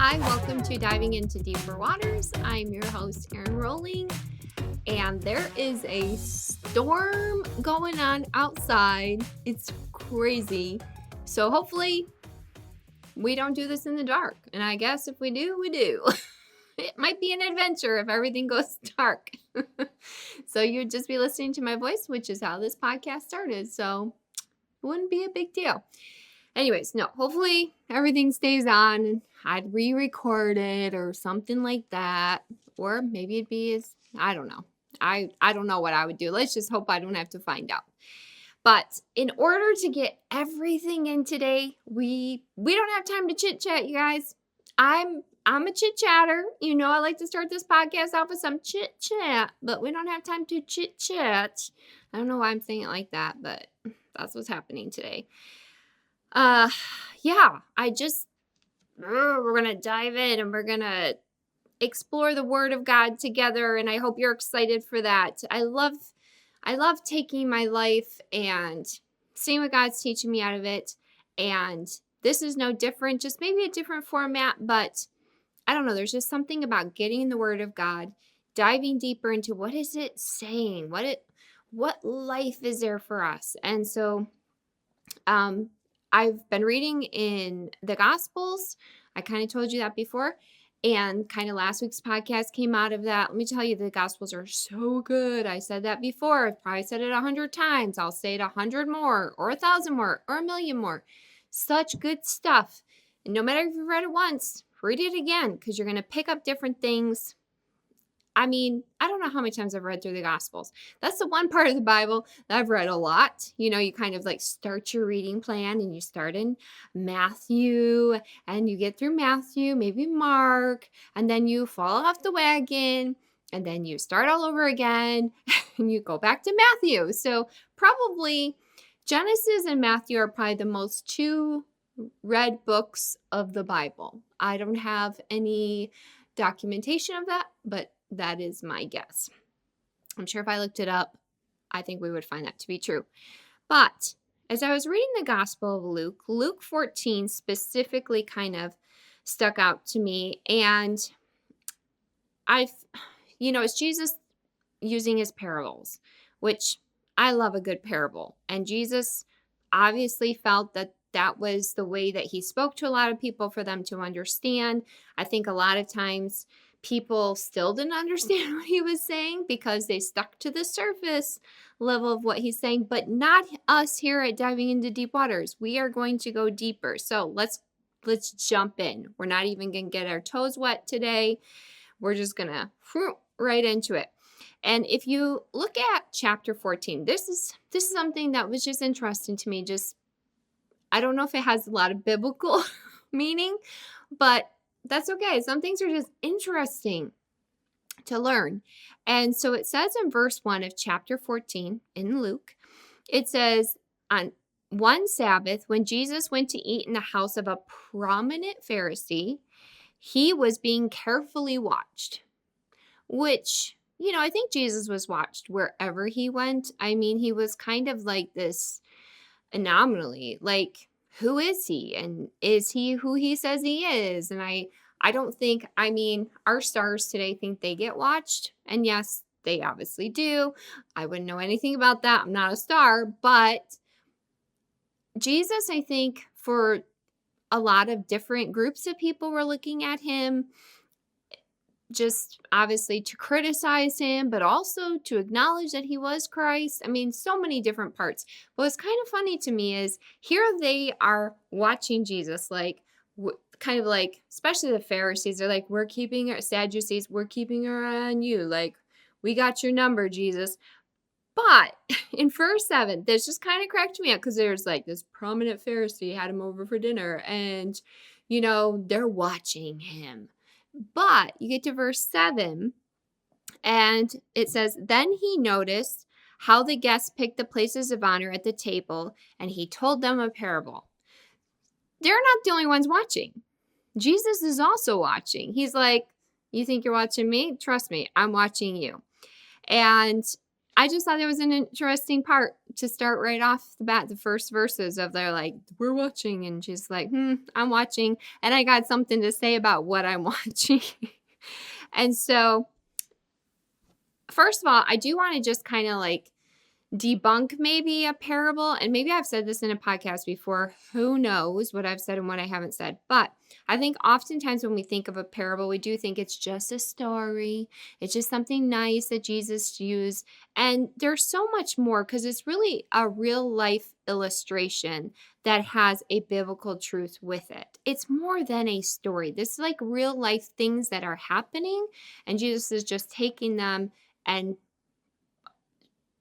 Hi, welcome to Diving into Deeper Waters. I'm your host, Erin Rowling, and there is a storm going on outside. It's crazy. So, hopefully, we don't do this in the dark. And I guess if we do, we do. It might be an adventure if everything goes dark. So, you'd just be listening to my voice, which is how this podcast started. So, it wouldn't be a big deal. Anyways, no, hopefully everything stays on and I'd re-record it or something like that. Or maybe it'd be I don't know. I don't know what I would do. Let's just hope I don't have to find out. But in order to get everything in today, we don't have time to chit chat, you guys. I'm a chit chatter. You know, I like to start this podcast off with some chit chat, but we don't have time to chit chat. I don't know why I'm saying it like that, but that's what's happening today. Yeah, we're going to dive in and we're going to explore the Word of God together. And I hope you're excited for that. I love taking my life and seeing what God's teaching me out of it. And this is no different, just maybe a different format, but I don't know. There's just something about getting in the Word of God, diving deeper into what is it saying? What life is there for us? And so, I've been reading in the Gospels. I kind of told you that before. And kind of last week's podcast came out of that. Let me tell you, the Gospels are so good. I said that before. I've probably said it 100 times. I'll say it 100 more or 1,000 more or 1,000,000 more. Such good stuff. And no matter if you've read it once, read it again because you're going to pick up different things. I mean, I don't know how many times I've read through the Gospels. That's the one part of the Bible that I've read a lot. You know, you kind of like start your reading plan and you start in Matthew and you get through Matthew, maybe Mark, and then you fall off the wagon and then you start all over again and you go back to Matthew. So probably Genesis and Matthew are probably the most two read books of the Bible. I don't have any documentation of that, but that is my guess. I'm sure if I looked it up, I think we would find that to be true. But as I was reading the Gospel of Luke 14 specifically kind of stuck out to me. And it's Jesus using his parables, which I love a good parable. And Jesus obviously felt that was the way that he spoke to a lot of people for them to understand. I think a lot of times people still didn't understand what he was saying because they stuck to the surface level of what he's saying, but not us here at Diving into Deep Waters. We are going to go deeper. So let's jump in. We're not even going to get our toes wet today. We're just going to right into it. And if you look at chapter 14, this is something that was just interesting to me. I don't know if it has a lot of biblical meaning, but that's okay. Some things are just interesting to learn. And so it says in verse 1 of chapter 14 in Luke, it says, on one Sabbath, when Jesus went to eat in the house of a prominent Pharisee, he was being carefully watched, which, I think Jesus was watched wherever he went. I mean, he was kind of like this anomaly, like, who is he? And is he who he says he is? And I don't think, our stars today think they get watched. And yes, they obviously do. I wouldn't know anything about that. I'm not a star. But Jesus, I think, for a lot of different groups of people were looking at him, just obviously to criticize him, but also to acknowledge that he was Christ. So many different parts. But what's kind of funny to me is here they are watching Jesus, like, kind of like, especially the Pharisees, they're like, Sadducees, we're keeping our eye on you. Like, we got your number, Jesus. But in verse 7, this just kind of cracked me up because there's like this prominent Pharisee had him over for dinner and, they're watching him. But you get to verse 7 and it says, then he noticed how the guests picked the places of honor at the table and he told them a parable. They're not the only ones watching. Jesus is also watching. He's like, you think you're watching me? Trust me, I'm watching you. And I just thought it was an interesting part to start right off the bat, the first verses of they're like, we're watching. And she's like, I'm watching. And I got something to say about what I'm watching. And so, first of all, I do want to just kind of like debunk maybe a parable. And maybe I've said this in a podcast before. Who knows what I've said and what I haven't said. But I think oftentimes when we think of a parable, we do think it's just a story. It's just something nice that Jesus used. And there's so much more because it's really a real life illustration that has a biblical truth with it. It's more than a story. This is like real life things that are happening. And Jesus is just taking them and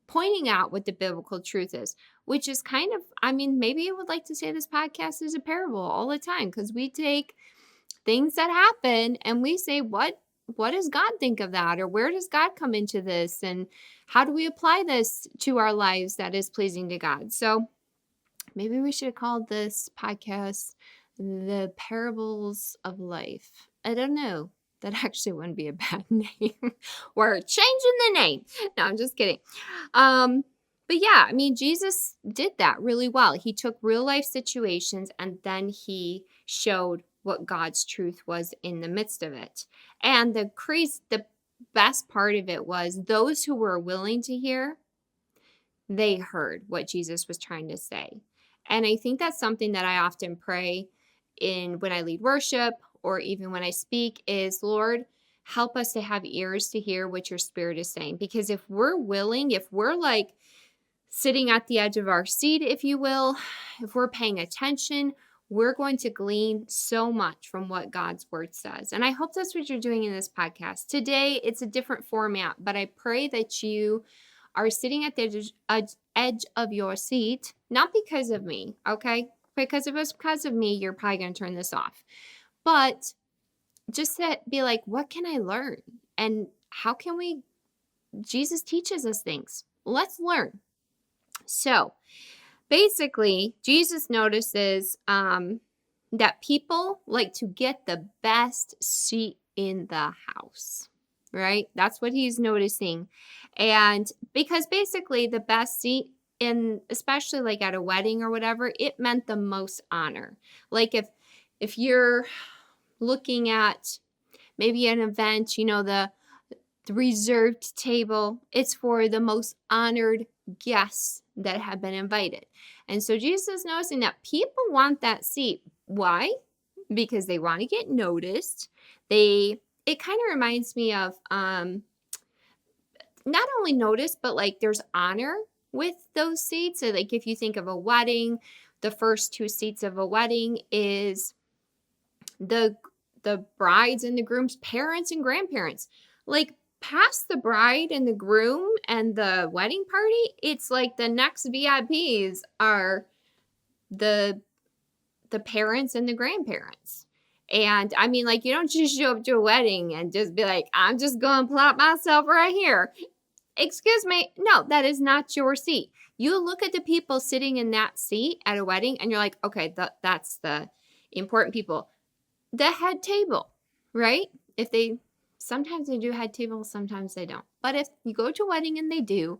pointing out what the biblical truth is, which is kind of, I mean, maybe I would like to say this podcast is a parable all the time because we take things that happen and we say, what does God think of that? Or where does God come into this? And how do we apply this to our lives that is pleasing to God? So maybe we should have called this podcast The Parables of Life. I don't know. That actually wouldn't be a bad name. We're changing the name. No, I'm just kidding. But yeah, I mean, Jesus did that really well. He took real life situations and then he showed what God's truth was in the midst of it. And the best part of it was those who were willing to hear, they heard what Jesus was trying to say. And I think that's something that I often pray in when I lead worship or even when I speak is, Lord, help us to have ears to hear what your Spirit is saying. Because if we're willing, if we're like sitting at the edge of our seat, if you will, if we're paying attention, we're going to glean so much from what God's word says. And I hope that's what you're doing in this podcast. Today, it's a different format, but I pray that you are sitting at the edge of your seat, not because of me, okay? Because if it's because of me, you're probably going to turn this off. But just to be like, what can I learn? And how can Jesus teaches us things. Let's learn. So basically, Jesus notices that people like to get the best seat in the house, right? That's what he's noticing. And because basically the best seat especially like at a wedding or whatever, it meant the most honor. Like if you're looking at maybe an event, the reserved table, it's for the most honored guests that have been invited. And so Jesus is noticing that people want that seat. Why? Because they want to get noticed. It kind of reminds me of not only notice, but like there's honor with those seats. So like if you think of a wedding, the first two seats of a wedding is the bride's and the groom's parents and grandparents. Like past the bride and the groom and the wedding party, it's like the next VIPs are the parents and the grandparents. And I mean, like, you don't just show up to a wedding and just be like, I'm just going to plop myself right here. Excuse me. No, that is not your seat. You look at the people sitting in that seat at a wedding and you're like, okay, that's the important people. The head table, right? Sometimes they do head tables, sometimes they don't. But if you go to a wedding and they do,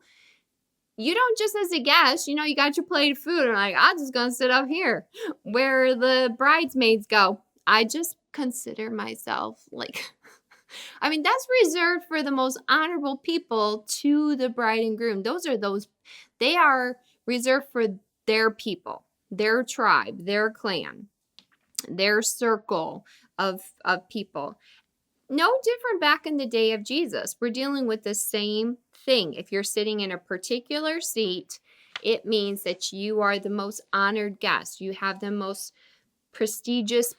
you don't just as a guest, you got your plate of food and like, I'm just going to sit up here where the bridesmaids go. I just consider myself like, I mean, that's reserved for the most honorable people to the bride and groom. They are reserved for their people, their tribe, their clan, their circle of people. No different back in the day of Jesus. We're dealing with the same thing. If you're sitting in a particular seat, it means that you are the most honored guest. You have the most prestigious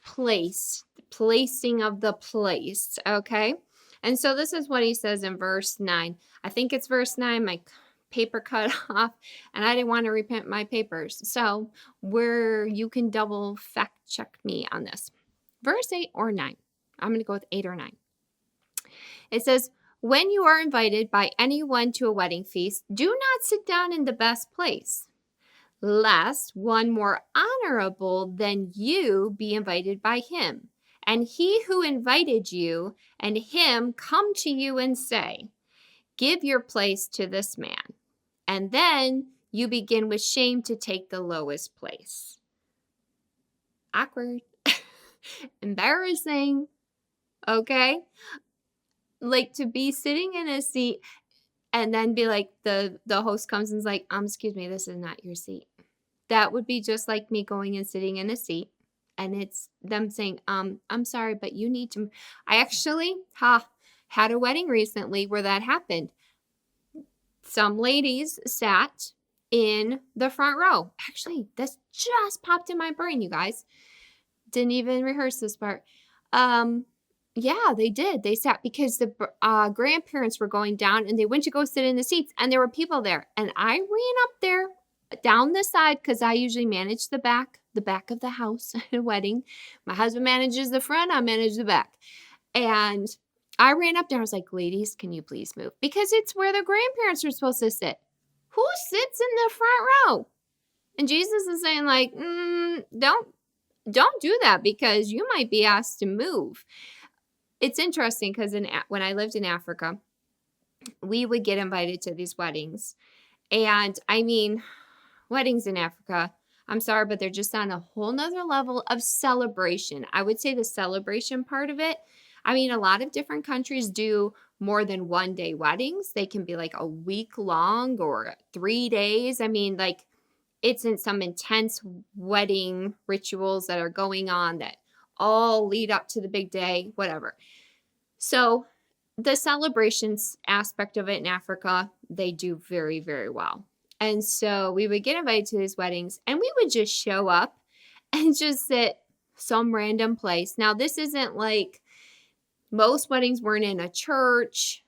placing of the place, okay? And so this is what he says in verse 9. I think it's verse 9. My paper cut off and I didn't want to reprint my papers. So you can double fact check me on this. Verse 8 or 9. I'm going to go with 8 or 9. It says, when you are invited by anyone to a wedding feast, do not sit down in the best place, lest one more honorable than you be invited by him. And he who invited you and him come to you and say, give your place to this man. And then you begin with shame to take the lowest place. Awkward. Embarrassing. Okay? Like to be sitting in a seat and then be like the host comes and is like, excuse me, this is not your seat. That would be just like me going and sitting in a seat and it's them saying, I'm sorry, but you need to. I actually had a wedding recently where that happened. Some ladies sat in the front row. Actually, this just popped in my brain, you guys. Didn't even rehearse this part. Yeah, they did. They sat because the grandparents were going down and they went to go sit in the seats and there were people there. And I ran up there down the side because I usually manage the back of the house at a wedding. My husband manages the front, I manage the back. And I ran up there. I was like, ladies, can you please move? Because it's where the grandparents are supposed to sit. Who sits in the front row? And Jesus is saying like, don't do that because you might be asked to move. It's interesting because when I lived in Africa, we would get invited to these weddings. And I mean, weddings in Africa, I'm sorry, but they're just on a whole nother level of celebration. I would say the celebration part of it. I mean, a lot of different countries do more than 1 day weddings. They can be like a week long or 3 days. I mean, like it's in some intense wedding rituals that are going on that all lead up to the big day, whatever. So the celebrations aspect of it in Africa, they do very, very well. And so we would get invited to these weddings and we would just show up and just sit some random place. Now, this isn't like most weddings weren't in a church,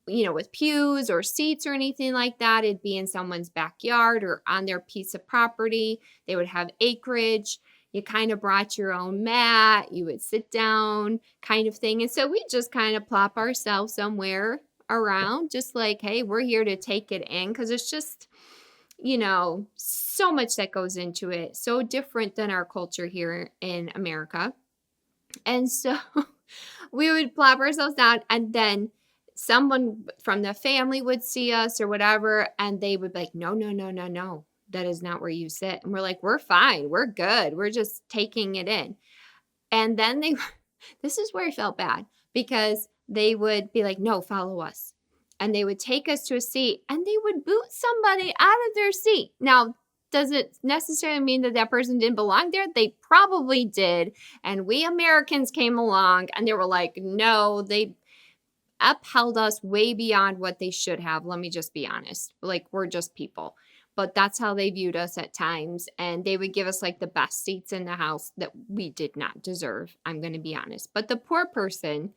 with pews or seats or anything like that. It'd be in someone's backyard or on their piece of property. They would have acreage. You kind of brought your own mat. You would sit down kind of thing. And so we just kind of plop ourselves somewhere around, just like, hey, we're here to take it in because it's just, so much that goes into it. So different than our culture here in America. And so we would plop ourselves down and then someone from the family would see us or whatever, and they would be like, no, that is not where you sit. And we're like, we're fine. We're good. We're just taking it in. And then this is where I felt bad because they would be like, no, follow us. And they would take us to a seat and they would boot somebody out of their seat. Now, does it necessarily mean that person didn't belong there? They probably did. And we Americans came along and they were like, no, they upheld us way beyond what they should have. Let me just be honest. Like, we're just people. But that's how they viewed us at times. And they would give us like the best seats in the house that we did not deserve. I'm going to be honest. But the poor person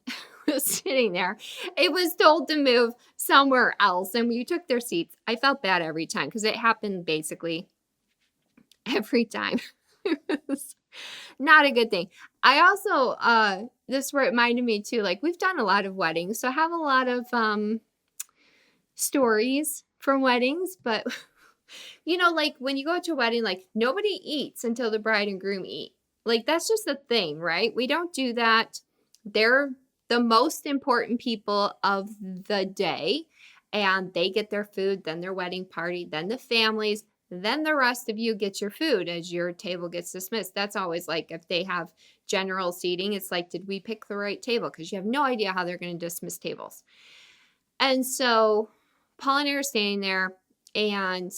was sitting there. It was told to move somewhere else. And we took their seats. I felt bad every time because it happened basically every time. It was not a good thing. I also, this reminded me too, like we've done a lot of weddings. So I have a lot of stories from weddings, but like when you go to a wedding, like nobody eats until the bride and groom eat. Like that's just a thing, right? We don't do that. They're the most important people of the day and they get their food, then their wedding party, then the families, then the rest of you get your food as your table gets dismissed. That's always like if they have general seating, it's like, did we pick the right table? Because you have no idea how they're going to dismiss tables. And so Paul and I are standing there and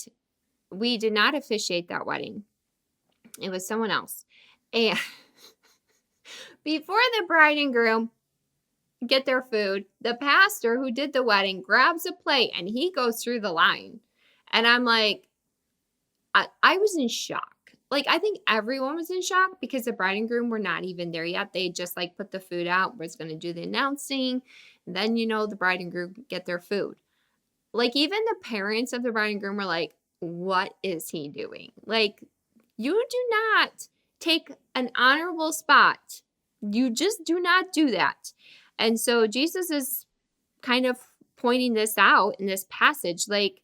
we did not officiate that wedding. It was someone else. And before the bride and groom get their food, the pastor who did the wedding grabs a plate and he goes through the line. And I'm like, I was in shock. Like, I think everyone was in shock because the bride and groom were not even there yet. They just like put the food out, was going to do the announcing. And then, the bride and groom get their food. Like, even the parents of the bride and groom were like, what is he doing? Like, you do not take an honorable spot. You just do not do that. And so Jesus is kind of pointing this out in this passage. Like,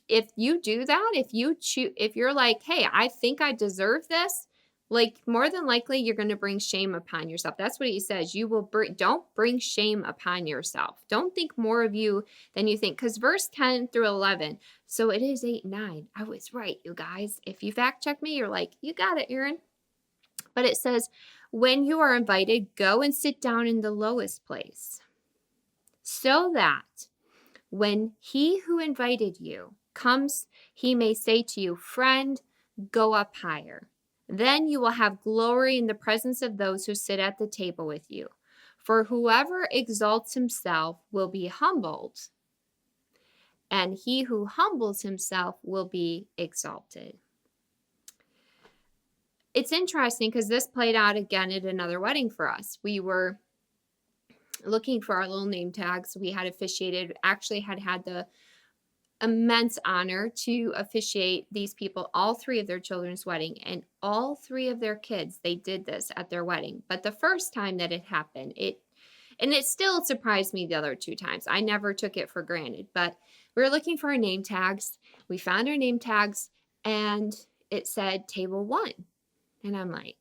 if you do that, if you're like, hey, I think I deserve this, Like, more than likely, you're going to bring shame upon yourself. That's what he says. You will don't bring shame upon yourself. Don't think more of you than you think. Because verse 10 through 11, so it is 8 and 9. I was right, you guys. If you fact check me, you're like, you got it, Erin. But it says, when you are invited, go and sit down in the lowest place, so that when he who invited you comes, he may say to you, friend, go up higher. Then you will have glory in the presence of those who sit at the table with you. For whoever exalts himself will be humbled, and he who humbles himself will be exalted. It's interesting because this played out again at another wedding for us. We were looking for our little name tags. We had officiated, actually had the immense honor to officiate these people, all three of their children's wedding, and all three of their kids, they did this at their wedding. But the first time that it happened, it still surprised me the other two times. I never took it for granted, but we were looking for our name tags. We found our name tags and it said table 1. And I'm like,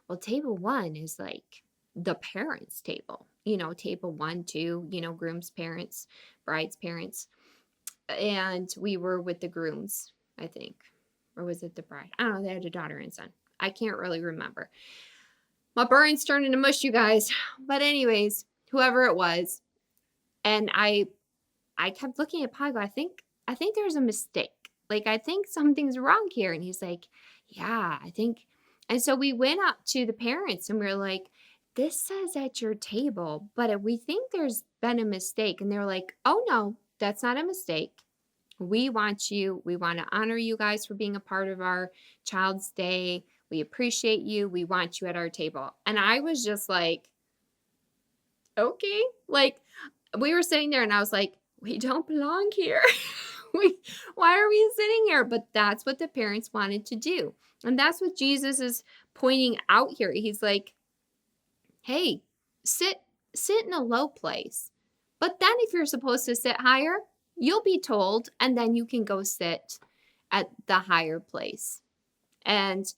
well, table 1 is like the parents' table, table 1, 2, groom's parents, bride's parents. And we were with the grooms, I think. Or was it the bride? I don't know. They had a daughter and son. I can't really remember. My brain's turning to mush, you guys. But anyways, whoever it was. And I kept looking at Pago. I think there's a mistake. Like, I think something's wrong here. And he's like, yeah, I think. And so we went up to the parents and we were like, this says at your table, but we think there's been a mistake. And they're like, oh, no, that's not a mistake. We want to honor you guys for being a part of our child's day. We appreciate you. We want you at our table. And I was just like, okay. Like, we were sitting there and I was like, we don't belong here. Why are we sitting here? But that's what the parents wanted to do. And that's what Jesus is pointing out here. He's like, hey, sit in a low place. But then if you're supposed to sit higher, you'll be told, and then you can go sit at the higher place. And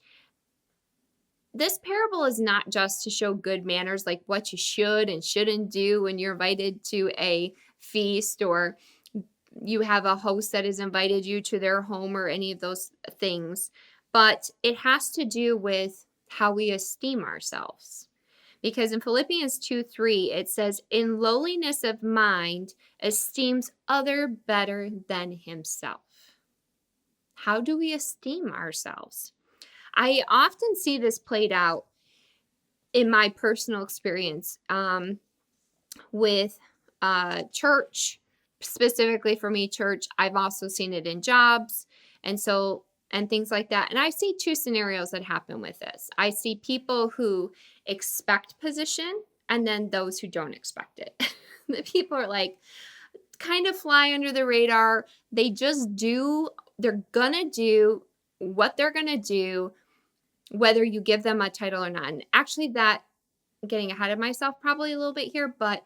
this parable is not just to show good manners, like what you should and shouldn't do when you're invited to a feast or you have a host that has invited you to their home or any of those things. But it has to do with how we esteem ourselves. Because in Philippians 2:3, it says, in lowliness of mind, esteems other better than himself. How do we esteem ourselves? I often see this played out in my personal experience with church, specifically for me, church. I've also seen it in jobs and things like that. And I see two scenarios that happen with this. I see people who expect position and then those who don't expect it. The people are like kind of fly under the radar. They just they're gonna do what they're gonna do, whether you give them a title or not. And actually, that, getting ahead of myself probably a little bit here, but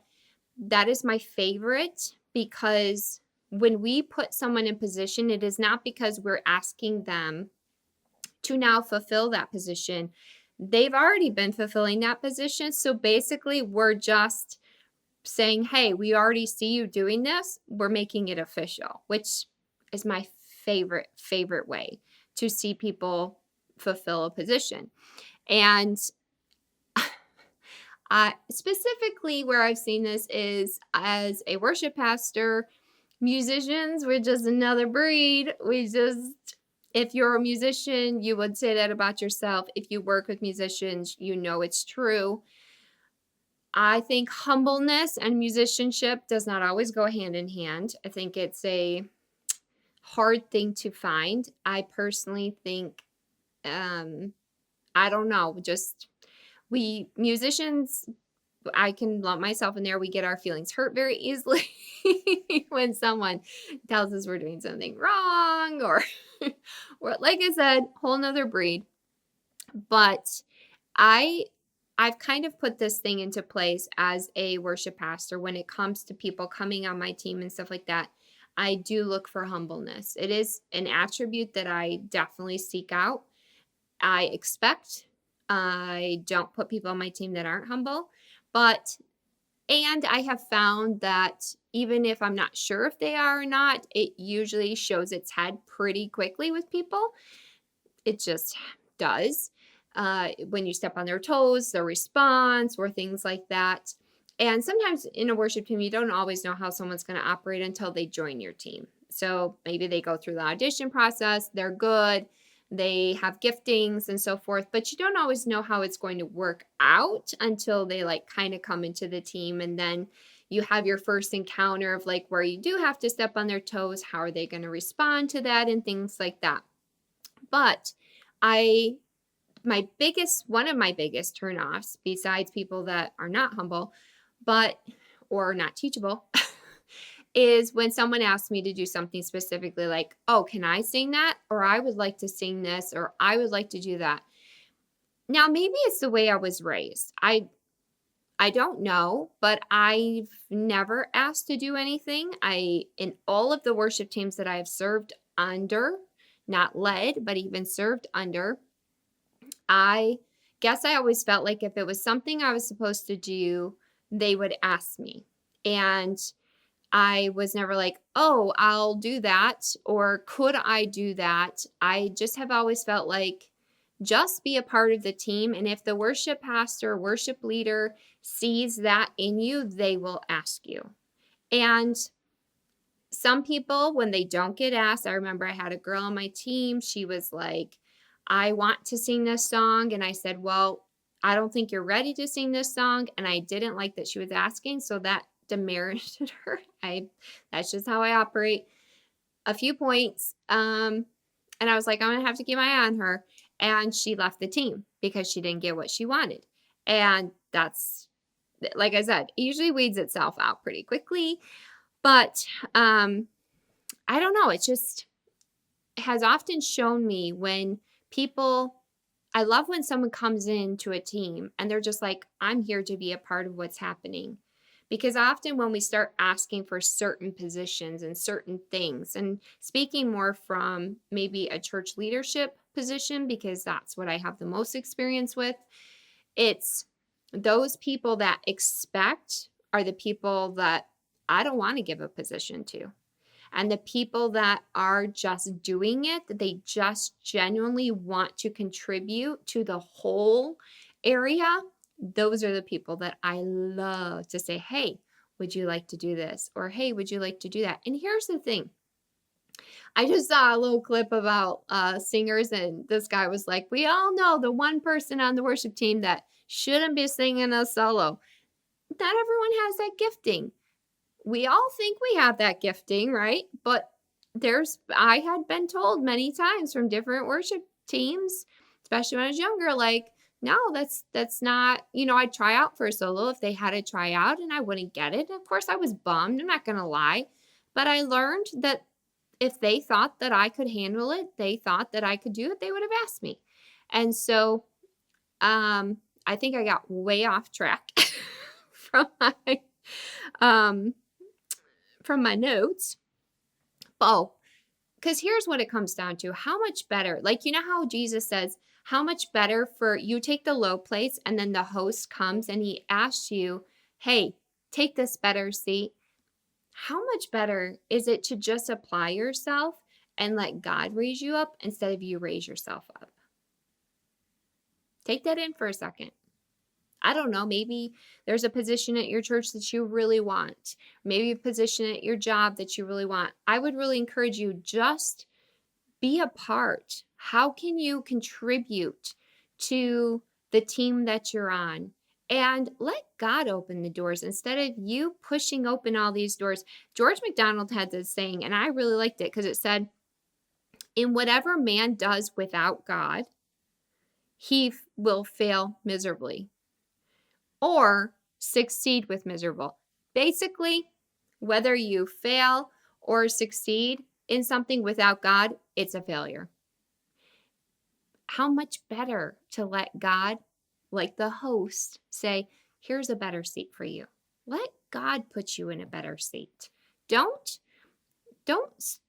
that is my favorite, because when we put someone in position, it is not because we're asking them to now fulfill that position. They've already been fulfilling that position. So basically, we're just saying, hey, we already see you doing this. We're making it official, which is my favorite way to see people fulfill a position. And specifically where I've seen this is as a worship pastor. Musicians, we're just another breed. If you're a musician, you would say that about yourself. If you work with musicians, you know it's true. I think humbleness and musicianship does not always go hand in hand. I think it's a hard thing to find. I personally think, I don't know, we musicians, I can lump myself in there. We get our feelings hurt very easily when someone tells us we're doing something wrong or like I said, whole nother breed. But I've kind of put this thing into place as a worship pastor when it comes to people coming on my team and stuff like that. I do look for humbleness. It is an attribute that I definitely seek out. I expect. I don't put people on my team that aren't humble, but and I have found that even if I'm not sure if they are or not, it usually shows its head pretty quickly with people. It just does. When you step on their toes, their response, or things like that. And sometimes in a worship team, you don't always know how someone's going to operate until they join your team. So maybe they go through the audition process, they're good, they have giftings and so forth, but you don't always know how it's going to work out until they like kind of come into the team. And then you have your first encounter of like where you do have to step on their toes. How are they going to respond to that and things like that? But I one of my biggest turnoffs, besides people that are not humble, but or not teachable, is when someone asks me to do something specifically like, oh, can I sing that? Or I would like to sing this, or I would like to do that. Now, maybe it's the way I was raised. I don't know, but I've never asked to do anything. In all of the worship teams that I've served under, not led, but even served under, I guess I always felt like if it was something I was supposed to do, they would ask me. And I was never like, oh, I'll do that, or could I do that? I just have always felt like just be a part of the team. And if the worship pastor, worship leader sees that in you, they will ask you. And some people, when they don't get asked, I remember I had a girl on my team. She was like, I want to sing this song. And I said, well, I don't think you're ready to sing this song. And I didn't like that she was asking. So that demerited her. That's just how I operate. A few points. And I was like, I'm going to have to keep my eye on her. And she left the team because she didn't get what she wanted. And that's, like I said, it usually weeds itself out pretty quickly. But I don't know. It just has often shown me when I love when someone comes into a team and they're just like, I'm here to be a part of what's happening. Because often when we start asking for certain positions and certain things, and speaking more from maybe a church leadership position, because that's what I have the most experience with, it's those people that expect are the people that I don't want to give a position to. And the people that are just doing it, they just genuinely want to contribute to the whole area. Those are the people that I love to say, hey, would you like to do this? Or hey, would you like to do that? And here's the thing. I just saw a little clip about singers, and this guy was like, we all know the one person on the worship team that shouldn't be singing a solo. Not everyone has that gifting. We all think we have that gifting, right? But I had been told many times from different worship teams, especially when I was younger, like, no, that's not, I'd try out for a solo if they had a tryout and I wouldn't get it. Of course, I was bummed. I'm not going to lie. But I learned that if they thought that I could handle it, they thought that I could do it, they would have asked me. And so I think I got way off track from um, my notes. Oh, because here's what it comes down to. How much better, like, how Jesus says, how much better for you take the low place and then the host comes and he asks you, hey, take this better seat. How much better is it to just apply yourself and let God raise you up instead of you raise yourself up? Take that in for a second. I don't know, maybe there's a position at your church that you really want. Maybe a position at your job that you really want. I would really encourage you, just be a part. How can you contribute to the team that you're on? And let God open the doors instead of you pushing open all these doors. George MacDonald had this saying, and I really liked it because it said, in whatever man does without God, he will fail miserably or succeed with miserable. Basically, whether you fail or succeed in something without God, it's a failure. How much better to let God, like the host, say, here's a better seat for you. Let God put you in a better seat. Don't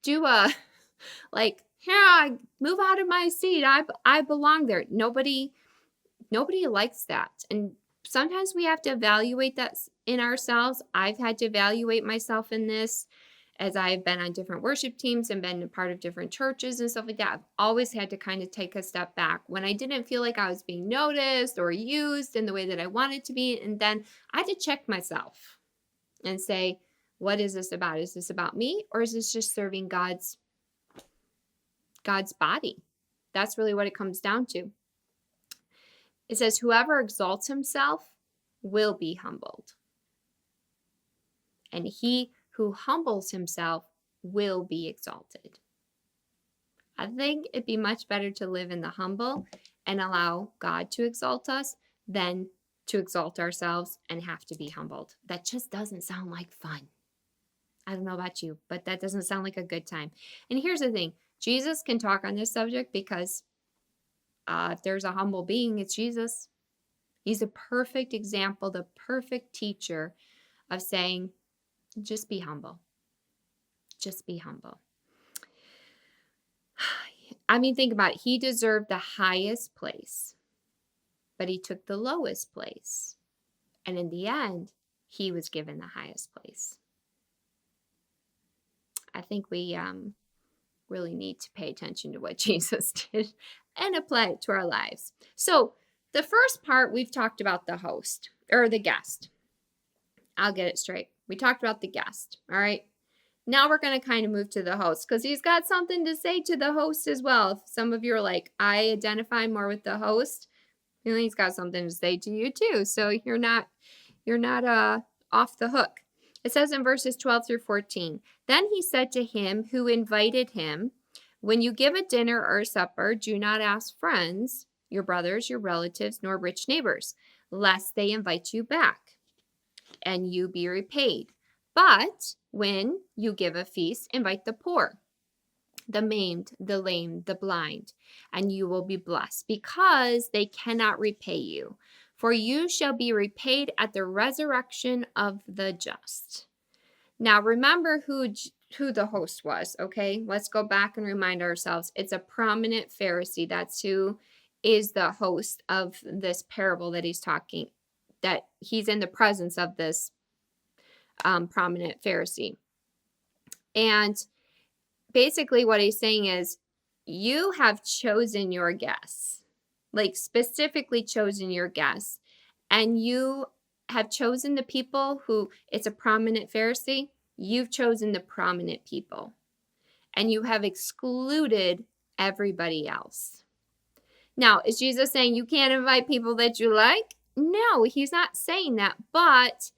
do a like Here, I move out of my seat. I belong there. Nobody likes that. And sometimes we have to evaluate that in ourselves. I've had to evaluate myself in this as I've been on different worship teams and been a part of different churches and stuff like that. I've always had to kind of take a step back when I didn't feel like I was being noticed or used in the way that I wanted to be. And then I had to check myself and say, what is this about? Is this about me, or is this just serving God's body? That's really what it comes down to. It says, whoever exalts himself will be humbled, and he who humbles himself will be exalted. I think it'd be much better to live in the humble and allow God to exalt us than to exalt ourselves and have to be humbled. That just doesn't sound like fun. I don't know about you, but that doesn't sound like a good time. And here's the thing. Jesus can talk on this subject because if there's a humble being, it's Jesus. He's a perfect example, the perfect teacher of saying, just be humble. Just be humble. I mean, think about it. He deserved the highest place, but he took the lowest place. And in the end, he was given the highest place. I think we really need to pay attention to what Jesus did and apply it to our lives. So the first part, we've talked about the host or the guest. I'll get it straight. We talked about the guest. All right. Now we're going to kind of move to the host because he's got something to say to the host as well. If some of you are like, I identify more with the host, he's got something to say to you too. So you're not off the hook. It says in verses 12 through 14, then he said to him who invited him, when you give a dinner or a supper, do not ask friends, your brothers, your relatives, nor rich neighbors, lest they invite you back and you be repaid. But when you give a feast, invite the poor, the maimed, the lame, the blind, and you will be blessed, because they cannot repay you. For you shall be repaid at the resurrection of the just. Now remember who the host was, okay? Let's go back and remind ourselves. It's a prominent Pharisee. That's who is the host of this parable that he's talking, that he's in the presence of this prominent Pharisee. And basically what he's saying is, you have chosen your guests, like specifically chosen your guests, and you have chosen the people who, it's a prominent Pharisee, you've chosen the prominent people, and you have excluded everybody else. Now, is Jesus saying you can't invite people that you like? No, he's not saying that, but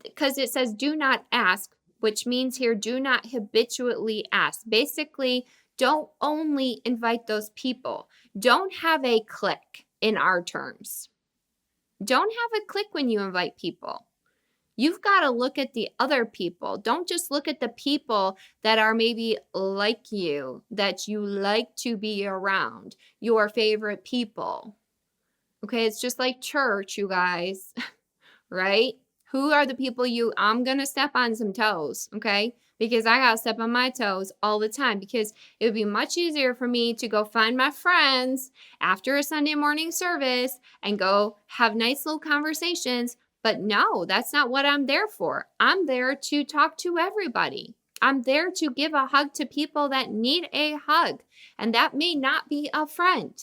because it says do not ask, which means here do not habitually ask. Basically, don't only invite those people. Don't have a clique in our terms. Don't have a clique when you invite people. You've got to look at the other people. Don't just look at the people that are maybe like you, that you like to be around, your favorite people. Okay, it's just like church, you guys, right? Who are the people I'm going to step on some toes, okay? Because I got to step on my toes all the time, because it would be much easier for me to go find my friends after a Sunday morning service and go have nice little conversations. But no, that's not what I'm there for. I'm there to talk to everybody. I'm there to give a hug to people that need a hug. And that may not be a friend.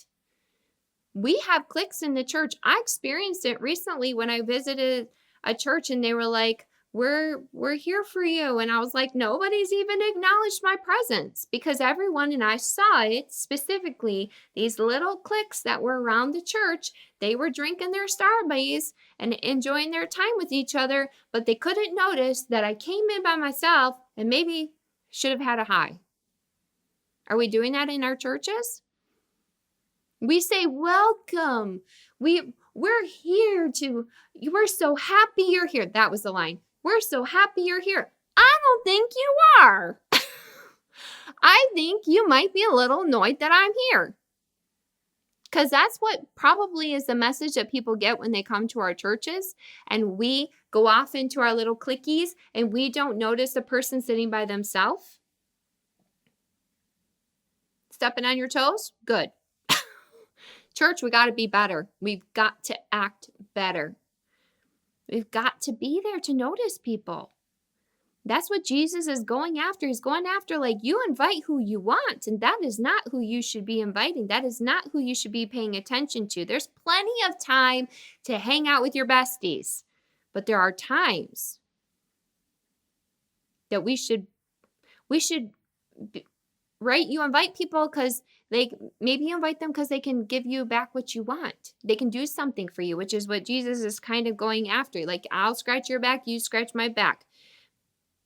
We have cliques in the church. I experienced it recently when I visited a church and they were like, we're here for you. And I was like, nobody's even acknowledged my presence, because everyone, and I saw it specifically, these little cliques that were around the church, they were drinking their Starbucks and enjoying their time with each other, but they couldn't notice that I came in by myself and maybe should have had a hi. Are we doing that in our churches? We say, welcome. We're here we're so happy you're here. That was the line. We're so happy you're here. I don't think you are. I think you might be a little annoyed that I'm here. Because that's what probably is the message that people get when they come to our churches, and we go off into our little cliquies and we don't notice the person sitting by themselves. stepping on your toes? Good. Church, we got to be better. We've got to act better. We've got to be there to notice people. That's what Jesus is going after. He's going after, like, you invite who you want, and that is not who you should be inviting. That is not who you should be paying attention to. There's plenty of time to hang out with your besties, but there are times that we should, right? You invite people because maybe you invite them because they can give you back what you want. They can do something for you, which is what Jesus is kind of going after. Like, I'll scratch your back, you scratch my back.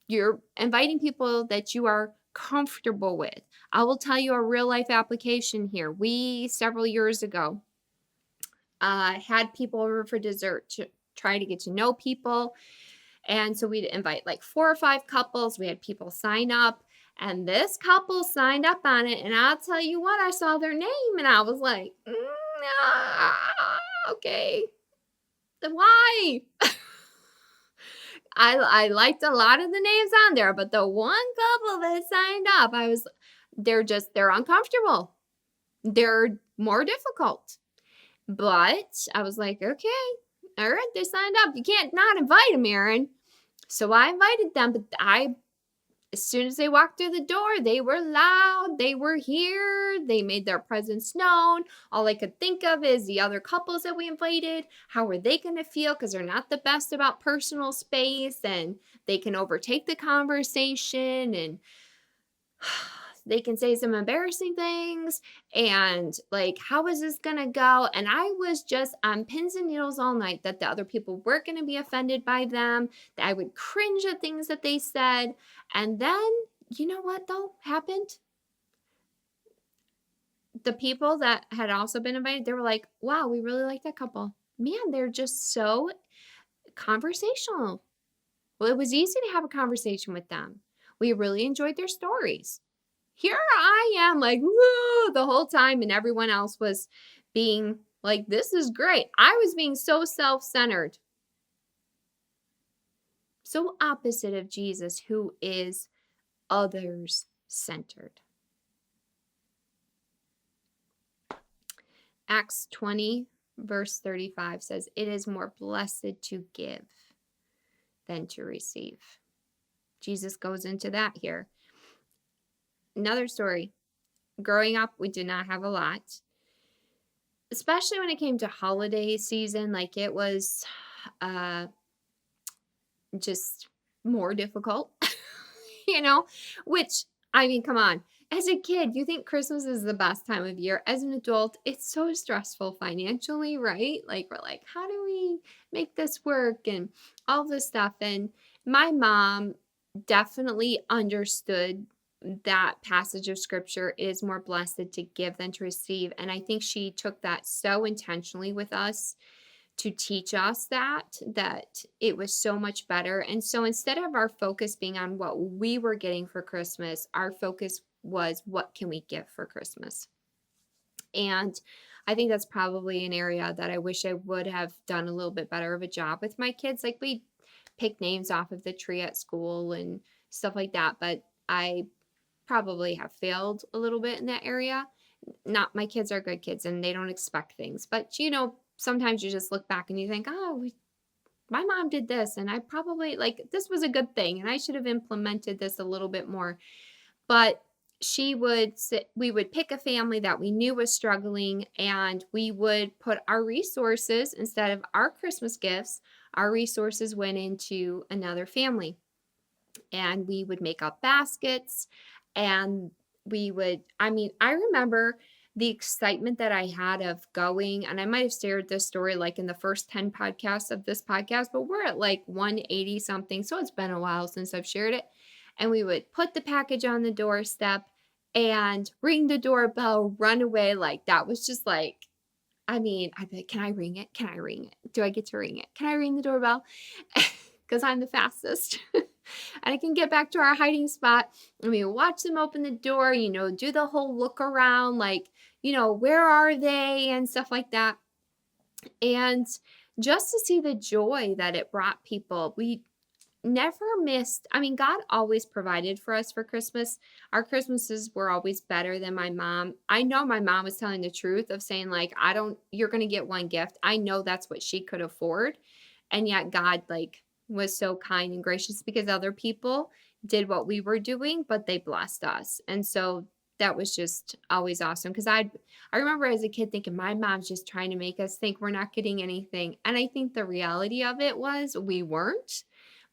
You're inviting people that you are comfortable with. I will tell you a real life application here. We, several years ago, had people over for dessert to try to get to know people. And so we'd invite like 4 or 5 couples. We had people sign up. And this couple signed up on it. And I'll tell you what, I saw their name and I was like, okay. Why? I liked a lot of the names on there, but the one couple that signed up, they're uncomfortable. They're more difficult. But I was like, okay, all right, they signed up. You can't not invite them, Erin. So I invited them, but as soon as they walked through the door, they were loud. They were here. They made their presence known. All I could think of is the other couples that we invited. How were they going to feel? Because they're not the best about personal space and they can overtake the conversation and they can say some embarrassing things. And like, how is this going to go? And I was just on pins and needles all night that the other people were going to be offended by them, that I would cringe at things that they said. And then, you know what though happened? The people that had also been invited, they were like, wow, we really like that couple. Man, they're just so conversational. Well, it was easy to have a conversation with them. We really enjoyed their stories. Here I am like, whoa, the whole time, and everyone else was being like, this is great. I was being so self-centered. So opposite of Jesus, who is others-centered. Acts 20, verse 35 says, it is more blessed to give than to receive. Jesus goes into that here. Another story. Growing up, we did not have a lot, especially when it came to holiday season. Like, it was just more difficult, which, I mean, come on. As a kid, you think Christmas is the best time of year. As an adult, it's so stressful financially, right? Like, we're like, how do we make this work and all this stuff? And my mom definitely understood that passage of scripture, is more blessed to give than to receive. And I think she took that so intentionally with us to teach us that it was so much better. And so instead of our focus being on what we were getting for Christmas, our focus was, what can we give for Christmas? And I think that's probably an area that I wish I would have done a little bit better of a job with my kids. Like, we pick names off of the tree at school and stuff like that, but I probably have failed a little bit in that area. Not, my kids are good kids and they don't expect things, but sometimes you just look back and you think, oh, my mom did this and I probably, like, this was a good thing and I should have implemented this a little bit more. But we would pick a family that we knew was struggling, and we would put our resources, instead of our Christmas gifts, our resources went into another family. And we would make up baskets, and I remember the excitement that I had of going, and I might have shared this story like in the first 10 podcasts of this podcast, but we're at like 180 something. So it's been a while since I've shared it. And we would put the package on the doorstep and ring the doorbell, run away. Like, that was just like, I'd be like, can I ring it? Can I ring it? Do I get to ring it? Can I ring the doorbell? Because I'm the fastest. And I can get back to our hiding spot and we watch them open the door, do the whole look around, like, where are they and stuff like that. And just to see the joy that it brought people, never missed. I mean, God always provided for us for Christmas. Our Christmases were always better than my mom. I know my mom was telling the truth of saying, like, you're going to get one gift. I know that's what she could afford. And yet God, like, was so kind and gracious because other people did what we were doing, but they blessed us. And so that was just always awesome because I remember as a kid thinking my mom's just trying to make us think we're not getting anything. And I think the reality of it was we weren't,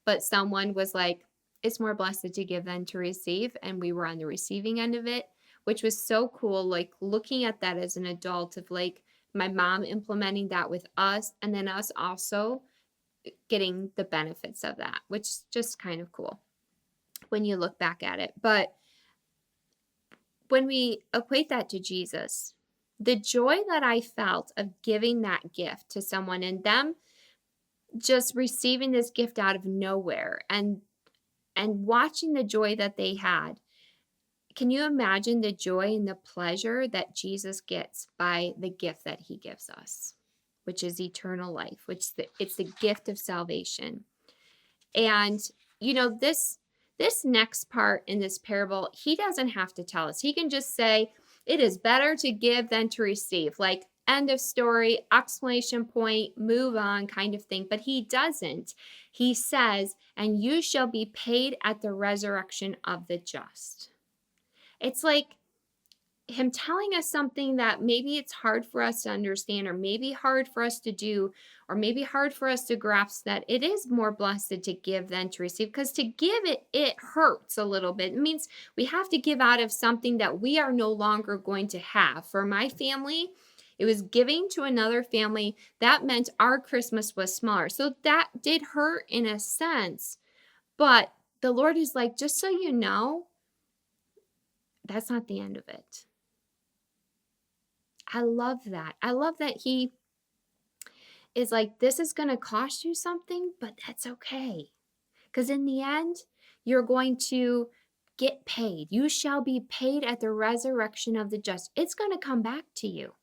but someone was like, it's more blessed to give than to receive. And we were on the receiving end of it, which was so cool. Like looking at that as an adult of like my mom implementing that with us and then us also getting the benefits of that, which is just kind of cool when you look back at it. But when we equate that to Jesus, the joy that I felt of giving that gift to someone and them just receiving this gift out of nowhere and watching the joy that they had. Can you imagine the joy and the pleasure that Jesus gets by the gift that he gives us, which is eternal life, it's the gift of salvation. And you know, this next part in this parable, he doesn't have to tell us. He can just say, it is better to give than to receive. Like, end of story, exclamation point, move on kind of thing. But he doesn't. He says, and you shall be paid at the resurrection of the just. It's like him telling us something that maybe it's hard for us to understand, or maybe hard for us to do, or maybe hard for us to grasp, that it is more blessed to give than to receive. Because to give it hurts a little bit. It means we have to give out of something that we are no longer going to have. For my family, it was giving to another family. That meant our Christmas was smaller. So that did hurt in a sense. But the Lord is like, just so you know, that's not the end of it. I love that. I love that he is like, this is going to cost you something, but that's okay. Because in the end, you're going to get paid. You shall be paid at the resurrection of the just. It's going to come back to you.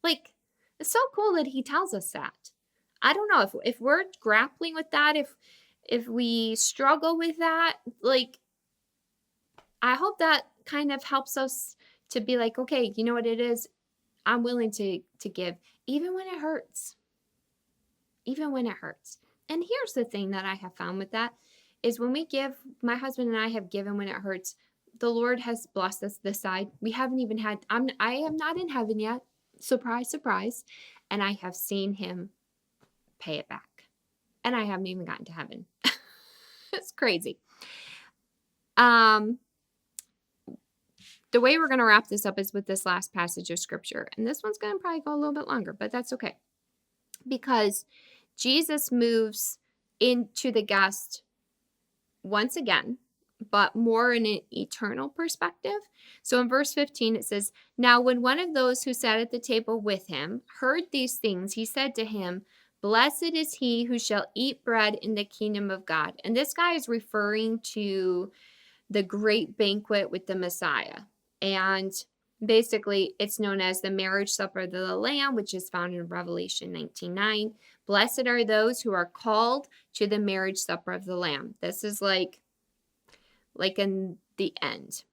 Like, it's so cool that he tells us that. I don't know if we're grappling with that, if we struggle with that, like, I hope that kind of helps us to be like, okay, you know what it is? I'm willing to give, even when it hurts. Even when it hurts. And here's the thing that I have found with that is when we give, my husband and I have given when it hurts, the Lord has blessed us this side. We haven't even had, I am not in heaven yet. Surprise, surprise. And I have seen him pay it back. And I haven't even gotten to heaven. It's crazy. The way we're going to wrap this up is with this last passage of scripture. And this one's going to probably go a little bit longer, but that's okay. Because Jesus moves into the guest once again, but more in an eternal perspective. So in verse 15, it says, now when one of those who sat at the table with him heard these things, he said to him, blessed is he who shall eat bread in the kingdom of God. And this guy is referring to the great banquet with the Messiah. And basically, it's known as the marriage supper of the Lamb, which is found in Revelation 19:9. Blessed are those who are called to the marriage supper of the Lamb. This is like in the end.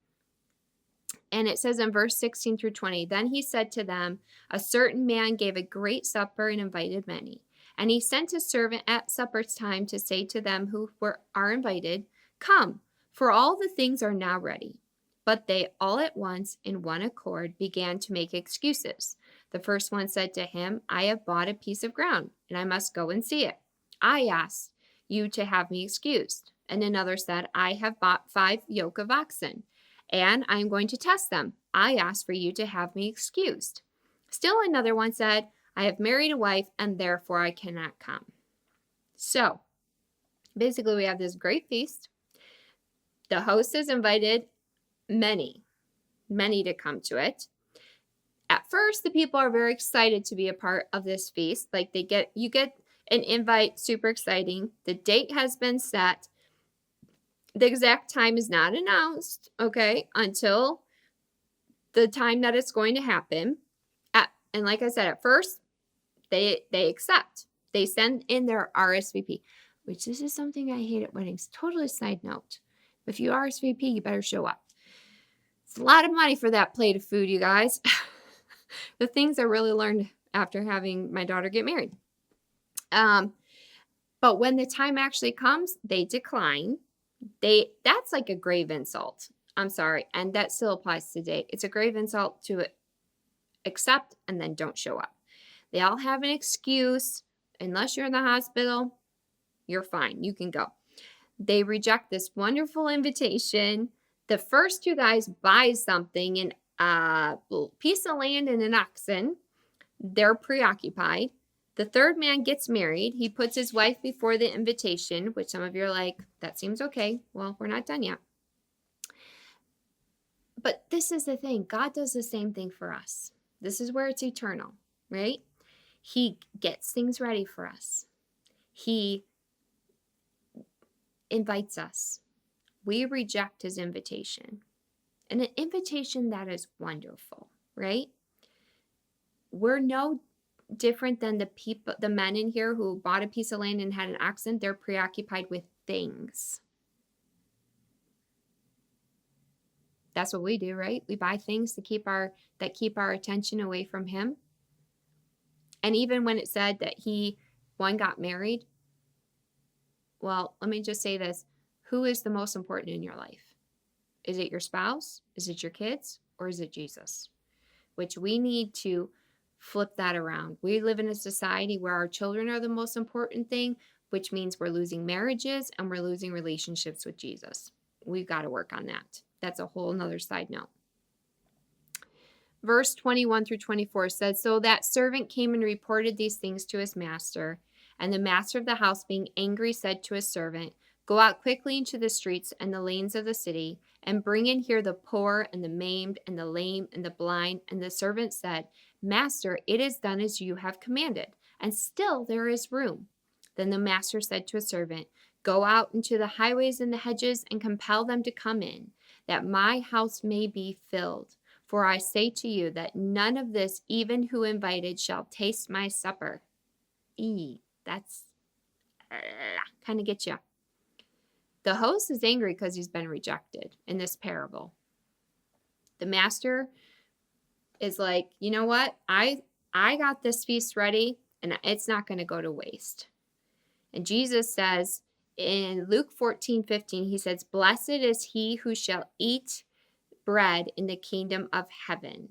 And it says in verse 16 through 20, then he said to them, a certain man gave a great supper and invited many. And he sent a servant at supper time to say to them who are invited, come, for all the things are now ready. But they all at once, in one accord, began to make excuses. The first one said to him, I have bought a piece of ground, and I must go and see it. I asked you to have me excused. And another said, I have bought 5 yoke of oxen, and I am going to test them. I asked for you to have me excused. Still another one said, I have married a wife, and therefore I cannot come. So, basically we have this great feast. The host has invited many to come to it. At first, the people are very excited to be a part of this feast. Like you get an invite, super exciting. The date has been set. The exact time is not announced, okay, until the time that it's going to happen. And like I said, at first, they accept. They send in their RSVP. which this is something I hate at weddings. Totally side note. If you RSVP, you better show up. It's a lot of money for that plate of food, you guys. The things I really learned after having my daughter get married. But when the time actually comes, they decline. That's like a grave insult. I'm sorry. And that still applies today. It's a grave insult to accept and then don't show up. They all have an excuse. Unless you're in the hospital, you're fine. You can go. They reject this wonderful invitation. The first two guys buy something, in a piece of land and an oxen. They're preoccupied. The third man gets married. He puts his wife before the invitation, which some of you are like, that seems okay. Well, we're not done yet. But this is the thing. God does the same thing for us. This is where it's eternal, right? He gets things ready for us. He invites us. We reject his invitation. And an invitation that is wonderful, right? We're no different than the men in here who bought a piece of land and had an oxen. They're preoccupied with things. That's what we do, right? We buy things that keep our attention away from him. And even when it said that one got married, well, let me just say this. Who is the most important in your life? Is it your spouse? Is it your kids? Or is it Jesus? Which we need to flip that around. We live in a society where our children are the most important thing, which means we're losing marriages and we're losing relationships with Jesus. We've got to work on that. That's a whole nother side note. Verse 21 through 24 says, So that servant came and reported these things to his master. And the master of the house, being angry, said to his servant, Go out quickly into the streets and the lanes of the city, and bring in here the poor and the maimed and the lame and the blind. And the servant said, Master, it is done as you have commanded, and still there is room. Then the master said to his servant, Go out into the highways and the hedges and compel them to come in, that my house may be filled. For I say to you that none of this, even who invited, shall taste my supper. That's kind of gets you. The host is angry because he's been rejected in this parable. The master is like, you know what? I got this feast ready, and it's not going to go to waste. And Jesus says in Luke 14:15, he says, Blessed is he who shall eat bread in the kingdom of heaven.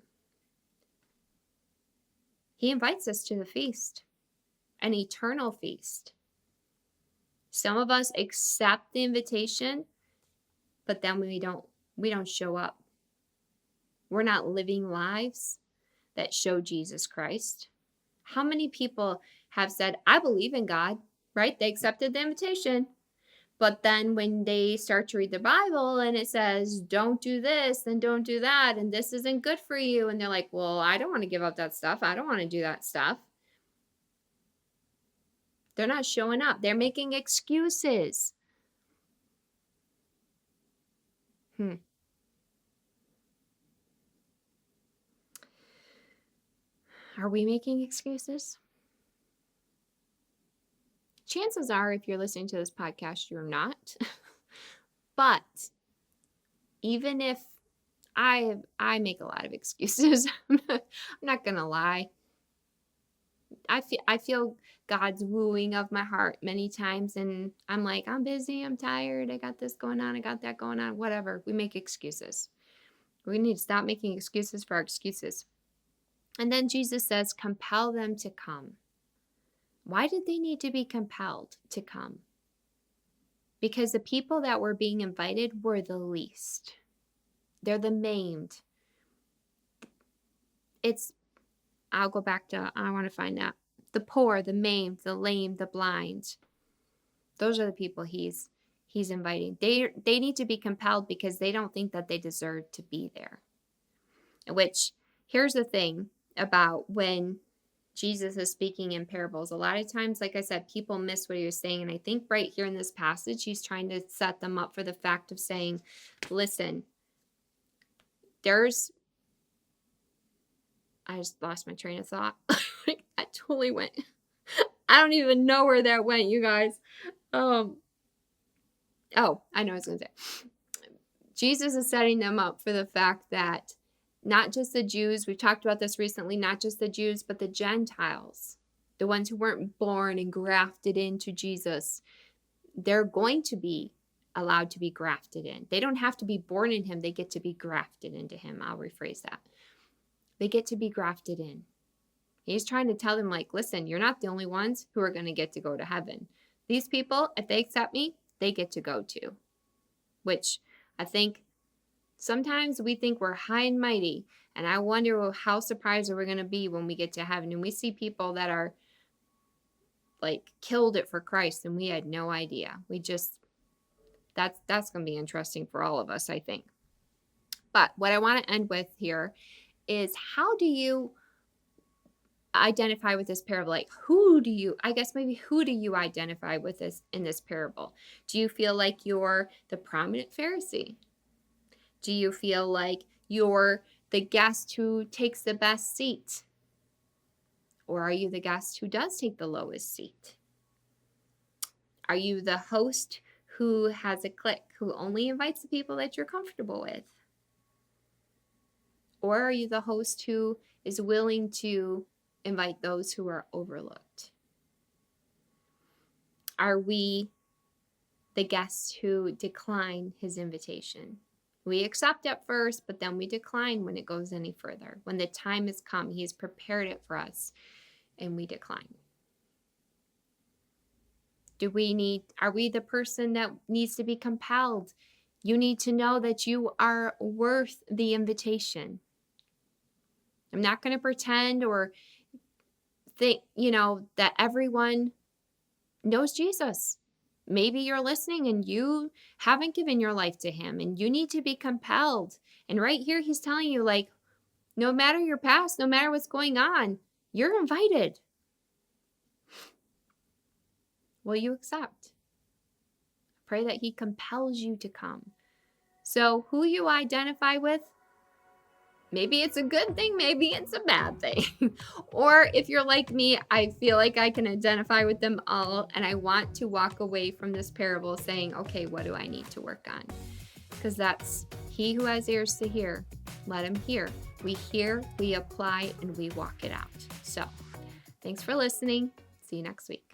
He invites us to the feast, an eternal feast. Some of us accept the invitation, but then we don't show up. We're not living lives that show Jesus Christ. How many people have said, I believe in God, right? They accepted the invitation. But then when they start to read the Bible and it says, don't do this and don't do that, and this isn't good for you. And they're like, well, I don't want to give up that stuff. I don't want to do that stuff. They're not showing up. They're making excuses. Are we making excuses? Chances are, if you're listening to this podcast, you're not. But even if I make a lot of excuses, I'm not gonna lie. I feel God's wooing of my heart many times, and I'm like, I'm busy, I'm tired, I got this going on, I got that going on, whatever. We make excuses. We need to stop making excuses for our excuses. And then Jesus says, compel them to come. Why did they need to be compelled to come? Because the people that were being invited were the least. They're the maimed. I'll go back to, I want to find out. The poor, the maimed, the lame, the blind. Those are the people he's inviting. They need to be compelled because they don't think that they deserve to be there. Which, here's the thing about when Jesus is speaking in parables. A lot of times, like I said, people miss what he was saying. And I think right here in this passage, he's trying to set them up for the fact of saying, listen, I just lost my train of thought. I totally went. I don't even know where that went, you guys. Um, oh, I know what I was going to say. Jesus is setting them up for the fact that not just the Jews, we've talked about this recently, not just the Jews, but the Gentiles, the ones who weren't born and grafted into Jesus, they're going to be allowed to be grafted in. They don't have to be born in him, they get to be grafted into him. I'll rephrase that. They get to be grafted in. He's trying to tell them, like, listen, you're not the only ones who are going to get to go to heaven. These people, if they accept me, they get to go too. Which I think sometimes we think we're high and mighty, and I wonder how surprised we're going to be when we get to heaven and we see people that are like killed it for Christ and we had no idea. We just that's going to be interesting for all of us, I think. But what I want to end with here is, how do you identify with this parable? Like, who do you identify with this in this parable? Do you feel like you're the prominent Pharisee? Do you feel like you're the guest who takes the best seat? Or are you the guest who does take the lowest seat? Are you the host who has a clique, who only invites the people that you're comfortable with? Or are you the host who is willing to invite those who are overlooked? Are we the guests who decline his invitation? We accept at first, but then we decline when it goes any further. When the time has come, he has prepared it for us, and we decline. Are we the person that needs to be compelled? You need to know that you are worth the invitation. I'm not going to pretend or think, that everyone knows Jesus. Maybe you're listening and you haven't given your life to him, and you need to be compelled. And right here, he's telling you, like, no matter your past, no matter what's going on, you're invited. Will you accept? Pray that he compels you to come. So who you identify with, maybe it's a good thing, maybe it's a bad thing. Or if you're like me, I feel like I can identify with them all, and I want to walk away from this parable saying, okay, what do I need to work on? Because that's he who has ears to hear, let him hear. We hear, we apply, and we walk it out. So thanks for listening. See you next week.